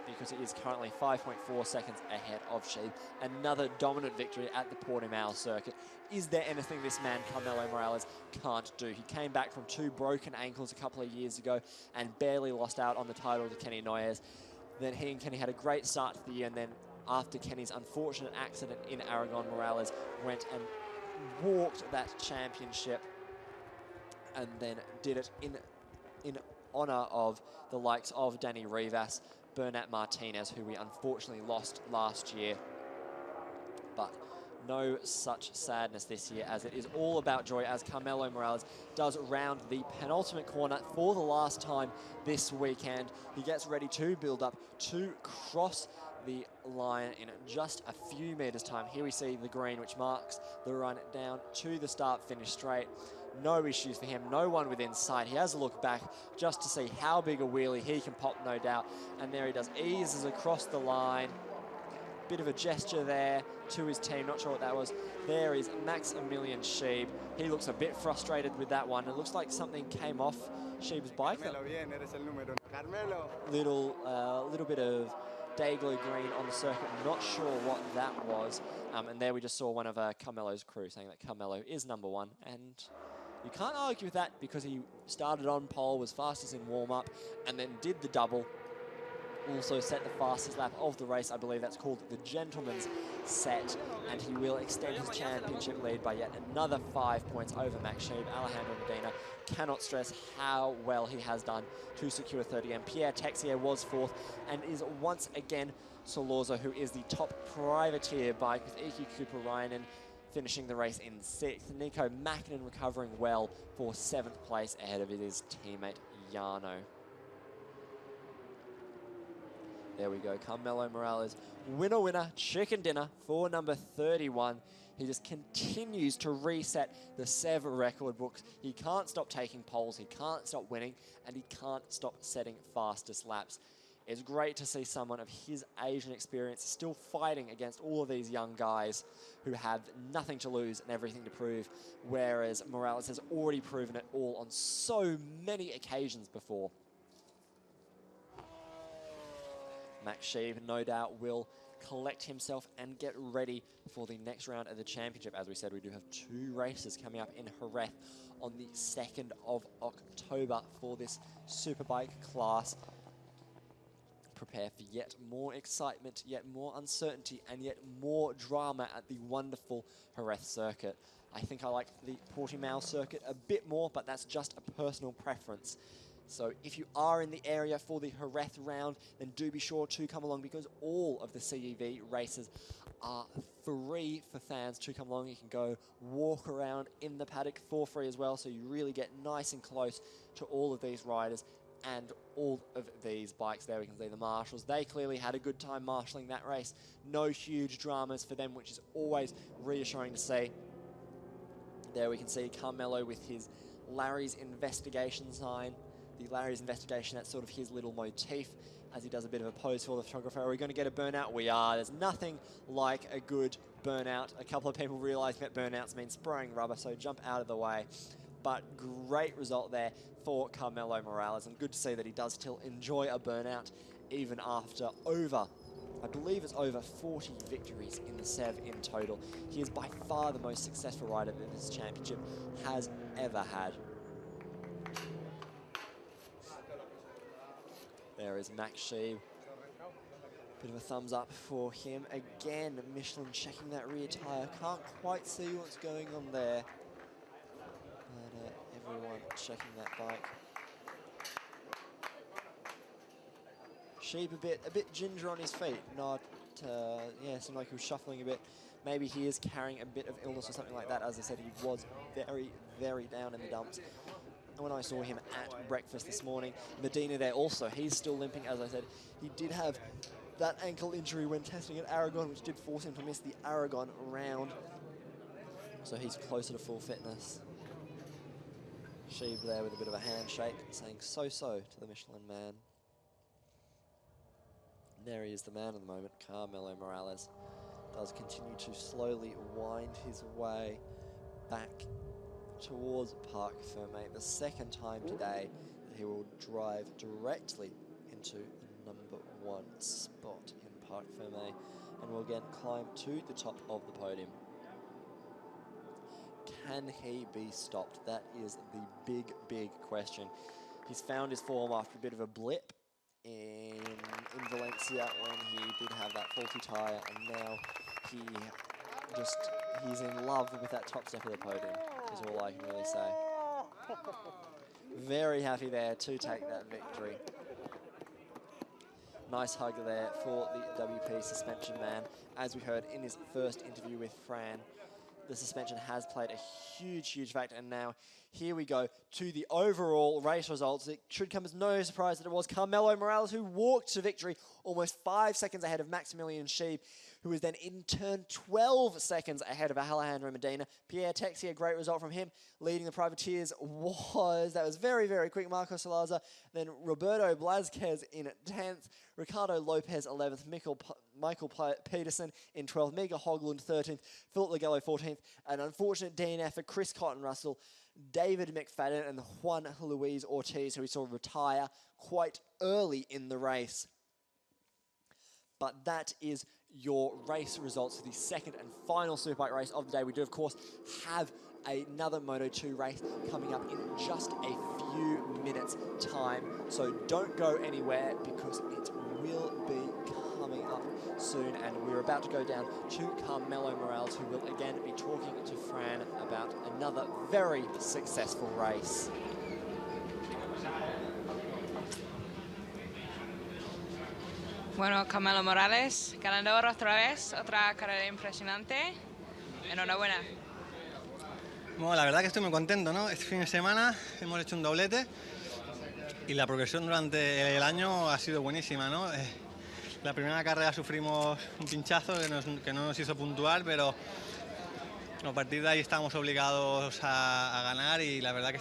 because it is currently 5.4 seconds ahead of Sheeb. Another dominant victory at the Portimao circuit. Is there anything this man, Carmelo Morales, can't do? He came back from 2 broken ankles a couple of years ago and barely lost out on the title to Kenny Noyes. Then he and Kenny had a great start to the year, and then after Kenny's unfortunate accident in Aragon, Morales went and walked that championship and then did it in honour of the likes of Danny Rivas, Bernat Martinez, who we unfortunately lost last year. But no such sadness this year, as it is all about joy as Carmelo Morales does round the penultimate corner for the last time this weekend. He gets ready to build up to cross the line in just a few meters' time. Here we see the green, which marks the run down to the start-finish straight. No issues for him, no one within sight. He has a look back just to see how big a wheelie he can pop, no doubt. And there he does, eases across the line. Bit of a gesture there to his team, not sure what that was. There is Maximilian Scheib. He looks a bit frustrated with that one. It looks like something came off Scheib's bike. Little bit of Dayglow green on the circuit, not sure what that was. And there we just saw one of Carmelo's crew saying that Carmelo is #1, and you can't argue with that because he started on pole, was fastest in warm-up, and then did the double. Also set the fastest lap of the race. I believe that's called the gentleman's set, and he will extend his championship lead by yet another 5 points over Max Scheib. Alejandro Medina cannot stress how well he has done to secure 30, and Pierre Texier was 4th and is once again Solorzo, who is the top privateer bike, with Iki Kuparainen finishing the race in 6th. Nico Mäkinen recovering well for 7th place ahead of his teammate Jarno. There we go, Carmelo Morales, winner, chicken dinner for number 31. He just continues to reset the SEV record books. He can't stop taking poles, he can't stop winning, and he can't stop setting fastest laps. It's great to see someone of his age and experience still fighting against all of these young guys who have nothing to lose and everything to prove, whereas Morales has already proven it all on so many occasions before. Max Scheib, no doubt, will collect himself and get ready for the next round of the championship. As we said, we do have 2 races coming up in Jerez on the 2nd of October for this Superbike class. Prepare for yet more excitement, yet more uncertainty, and yet more drama at the wonderful Jerez circuit. I think I like the Portimao circuit a bit more, but that's just a personal preference. So if you are in the area for the Jerez round, then do be sure to come along, because all of the CEV races are free for fans to come along. You can go walk around in the paddock for free as well, so you really get nice and close to all of these riders and all of these bikes. There we can see the marshals. They clearly had a good time marshalling that race. No huge dramas for them, which is always reassuring to see. There we can see Carmelo with his Larry's investigation sign. The Larry's investigation, that's sort of his little motif as he does a bit of a pose for the photographer. Are we going to get a burnout? We are. There's nothing like a good burnout. A couple of people realize that burnouts mean spraying rubber, so jump out of the way. But great result there for Carmelo Morales, and good to see that he does still enjoy a burnout even after I believe it's over 40 victories in the SEV in total. He is by far the most successful rider that this championship has ever had. There is Max Scheib. Bit of a thumbs up for him. Again, Michelin checking that rear tyre. Can't quite see what's going on there. But everyone checking that bike. Scheib a bit ginger on his feet. Not, seemed like he was shuffling a bit. Maybe he is carrying a bit of illness or something like that. As I said, he was very, very down in the dumps. When I saw him at breakfast this morning, Medina there also, he's still limping. As I said, he did have that ankle injury when testing at Aragon, which did force him to miss the Aragon round. So he's closer to full fitness. Scheib there with a bit of a handshake, saying so-so to the Michelin man. And there he is, the man of the moment, Carmelo Morales. Does continue to slowly wind his way back towards Parc Fermé, the 2nd time today that he will drive directly into the #1 spot in Parc Fermé, and will again climb to the top of the podium. Can he be stopped? That is the big, big question. He's found his form after a bit of a blip in Valencia when he did have that faulty tyre, and now he's in love with that top step of the podium, is all I can really say. Very happy there to take that victory. Nice hug there for the WP suspension man. As we heard in his first interview with Fran, the suspension has played a huge factor. And now here we go to the overall race results. It should come as no surprise that it was Carmelo Morales who walked to victory almost 5 seconds ahead of Maximilian Scheib, who was then in turn 12 seconds ahead of Alejandro Medina. Pierre Texier, a great result from him. Leading the privateers was very quick, Marco Salazar. Then Roberto Blázquez in 10th. Ricardo Lopez 11th. Michael Peterson in 12th. Mika Hoglund 13th. Philip Lagello 14th. An unfortunate DNF for Chris Cotton Russell, David McFadden, and Juan Luis Ortiz, who we saw retire quite early in the race. But that is your race results for the second and final Superbike race of the day. We do, of course, have another Moto2 race coming up in just a few minutes' time. So don't go anywhere because it will be coming up soon. And we're about to go down to Carmelo Morales, who will again be talking to Fran about another very successful race. Bueno, Carmelo Morales, ganador otra vez, otra carrera impresionante. Enhorabuena. Bueno, la verdad que estoy muy contento, ¿no? Este fin de semana hemos hecho un doblete y la progresión durante el año ha sido buenísima, ¿no? La primera carrera sufrimos un pinchazo que no nos hizo puntuar, pero a partir de ahí estábamos obligados a ganar y la verdad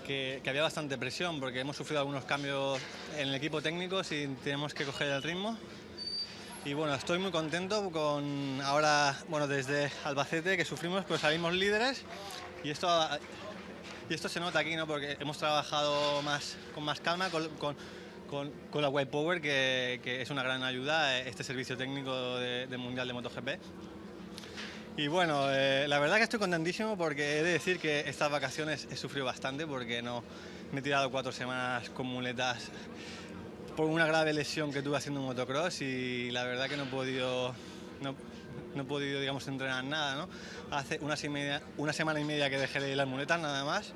que había bastante presión porque hemos sufrido algunos cambios en el equipo técnico y tenemos que coger el ritmo. Y bueno, estoy muy contento con ahora, bueno, desde Albacete que sufrimos, pues salimos líderes y esto se nota aquí, ¿no? Porque hemos trabajado con más calma con la White Power, que es una gran ayuda, este servicio técnico del Mundial de MotoGP. Y bueno, la verdad que estoy contentísimo porque he de decir que estas vacaciones he sufrido bastante porque me he tirado 4 semanas con muletas por una grave lesión que tuve haciendo motocross y la verdad que no he podido, digamos, entrenar nada, ¿no? Hace una semana y media que dejé las muletas nada más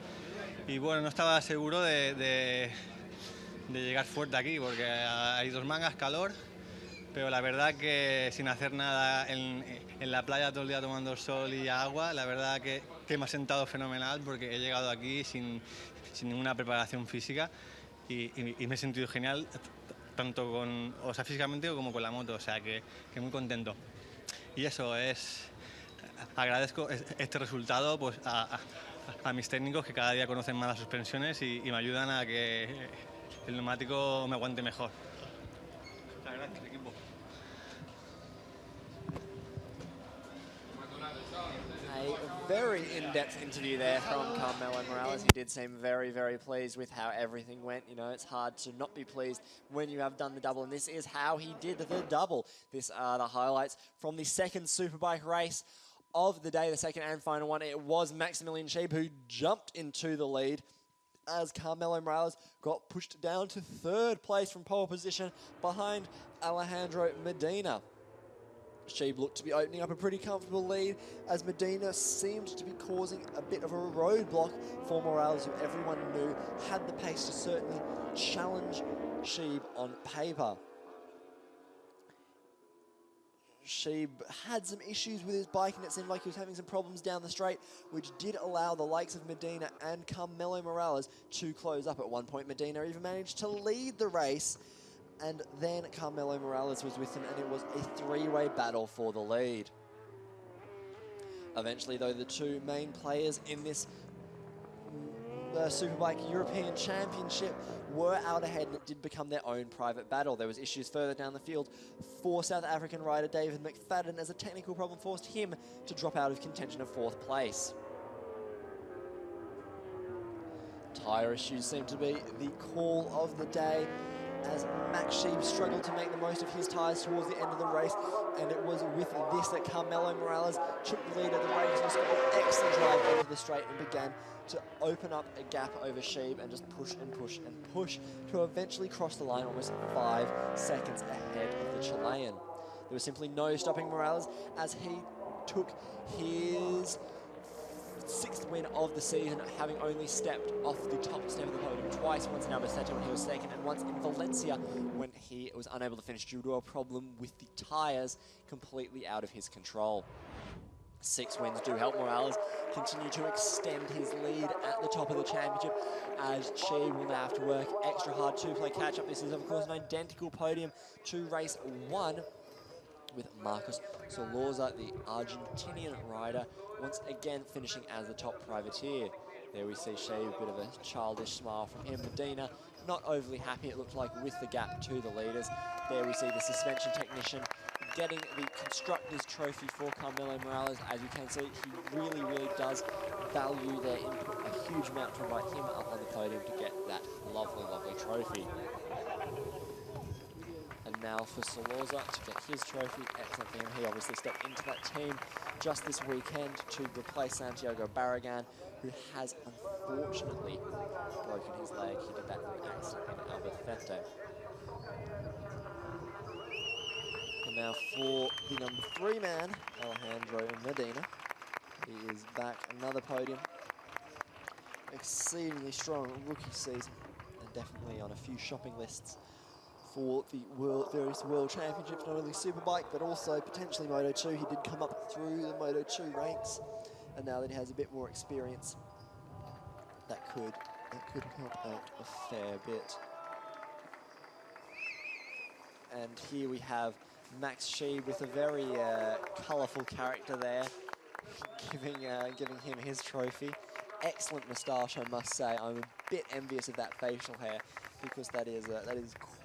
y bueno, no estaba seguro de llegar fuerte aquí porque hay 2 mangas, calor, pero la verdad que sin hacer nada en la playa todo el día tomando el sol y agua, la verdad que me ha sentado fenomenal porque he llegado aquí sin ninguna preparación física y me he sentido genial, tanto físicamente como con la moto, o sea que muy contento. Y eso agradezco este resultado pues, a mis técnicos que cada día conocen más las suspensiones y me ayudan a que el neumático me aguante mejor. Muchas gracias, equipo. A very in-depth interview there from Carmelo Morales. He did seem very pleased with how everything went. You know, it's hard to not be pleased when you have done the double, and this is how he did the double. These are the highlights from the second Superbike race of the day, the second and final one. It was Maximilian Scheib who jumped into the lead as Carmelo Morales got pushed down to 3rd place from pole position behind Alejandro Medina. Scheib looked to be opening up a pretty comfortable lead as Medina seemed to be causing a bit of a roadblock for Morales, who everyone knew had the pace to certainly challenge Scheib on paper. Scheib had some issues with his bike and it seemed like he was having some problems down the straight, which did allow the likes of Medina and Carmelo Morales to close up. At one point, Medina even managed to lead the race, and then Carmelo Morales was with him, and it was a 3-way battle for the lead. Eventually, though, the 2 main players in this Superbike European Championship were out ahead, and it did become their own private battle. There was issues further down the field for South African rider David McFadden, as a technical problem forced him to drop out of contention of 4th place. Tyre issues seem to be the call of the day, as Max Scheib struggled to make the most of his tyres towards the end of the race, and it was with this that Carmelo Morales took the lead of the race and got an excellent drive into the straight and began to open up a gap over Scheib and just push to eventually cross the line almost 5 seconds ahead of the Chilean. There was simply no stopping Morales as he took his 6th win of the season, having only stepped off the top step of the podium twice, once in Albacete when he was 2nd, and once in Valencia when he was unable to finish due to a problem with the tyres completely out of his control. 6 wins do help Morales continue to extend his lead at the top of the championship, as Sheeb will now have to work extra hard to play catch-up. This is, of course, an identical podium to race 1, with Marcos Solorza, the Argentinian rider, once again finishing as the top privateer. There we see Sheeb, a bit of a childish smile from him. Medina, not overly happy, it looked like, with the gap to the leaders. There we see the suspension technician getting the Constructors' Trophy for Carmelo Morales. As you can see, he really, really does value their input a huge amount to invite him up on the podium to get that lovely, lovely trophy. And now for Solorza to get his trophy. Excellent for him. He obviously stepped into that team just this weekend to replace Santiago Barragan, who has unfortunately broken his leg. He did that in an accident in Albacete. And now for the number 3 man, Alejandro Medina. He is back, another podium. Exceedingly strong rookie season, and definitely on a few shopping lists for the various world championships, not only Superbike, but also potentially Moto2. He did come up through the Moto2 ranks, and now that he has a bit more experience, that could help out a fair bit. And here we have Max Sheeb with a very colourful character there, giving him his trophy. Excellent moustache, I must say. I'm a bit envious of that facial hair, because that is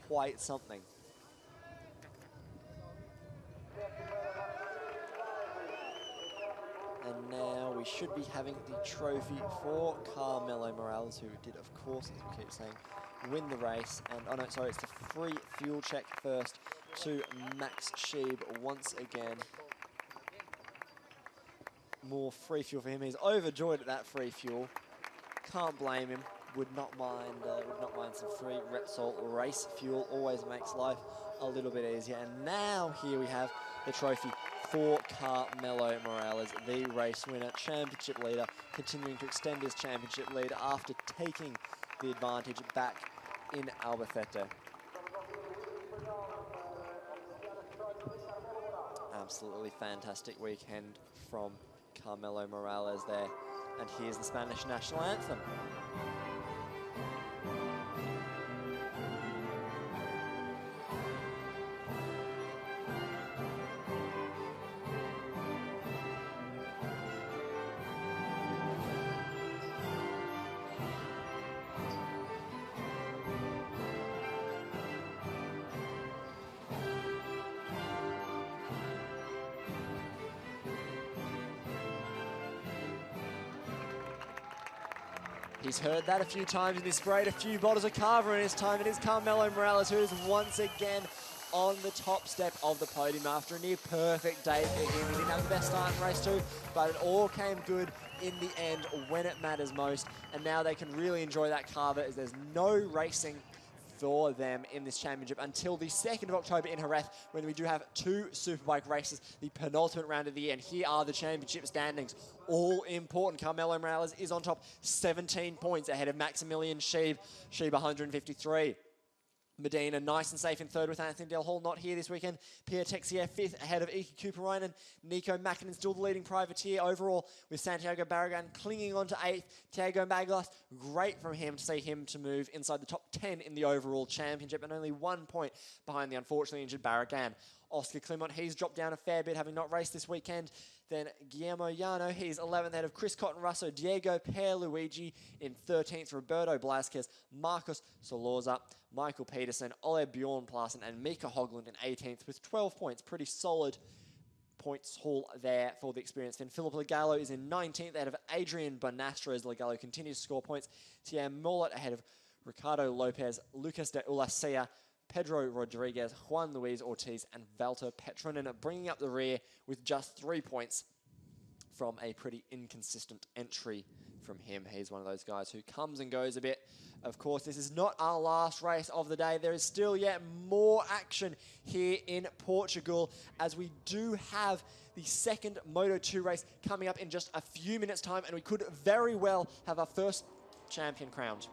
quite something. And now we should be having the trophy for Carmelo Morales, who did, of course, as we keep saying, win the race. And, oh no, sorry, it's the free fuel check first to Max Sheeb once again. More free fuel for him. He's overjoyed at that free fuel. Can't blame him. Would not mind some free Repsol race fuel. Always makes life a little bit easier. And now here we have the trophy for Carmelo Morales, the race winner, championship leader, continuing to extend his championship lead after taking the advantage back in Albacete. Absolutely fantastic weekend from Carmelo Morales there. And here's the Spanish national anthem. He's heard that a few times and he's sprayed a few bottles of Cava in his time. It is Carmelo Morales who is once again on the top step of the podium after a near perfect day for him. He didn't have the best start in race 2, but it all came good in the end when it matters most. And now they can really enjoy that Cava, as there's no racing for them in this championship until the 2nd of October in Jerez, when we do have 2 Superbike races, the penultimate round of the year. And here are the championship standings, all important. Carmelo Morales is on top, 17 points ahead of Maximilian Sheeb. Sheeb 153. Medina nice and safe in 3rd with Anthony Del Hall not here this weekend. Pierre Texier 5th ahead of Iki Kuparainen. Nico Mäkinen still the leading privateer overall, with Santiago Barragan clinging on to 8th. Thiago Maglas, great from him to see him to move inside the top 10 in the overall championship, and only 1 point behind the unfortunately injured Barragan. Oscar Clement, he's dropped down a fair bit, having not raced this weekend. Then Guillermo Llano, he's 11th ahead of Chris Cotton-Russo, Diego Pierluigi in 13th, Roberto Blasquez, Marcos Solorza, Michael Peterson, Ole Bjornplassen, and Mika Hoglund in 18th with 12 points. Pretty solid points haul there for the experience. Then Philip Lagallo is in 19th ahead of Adrian Bonastro as Lagallo continues to score points. Tiam Mollet ahead of Ricardo Lopez, Lucas de Ulacea, Pedro Rodriguez, Juan Luis Ortiz, and Walter Petronen bringing up the rear with just 3 points from a pretty inconsistent entry from him. He's one of those guys who comes and goes a bit. Of course, this is not our last race of the day. There is still yet more action here in Portugal, as we do have the 2nd Moto2 race coming up in just a few minutes' time, and we could very well have our first champion crowned.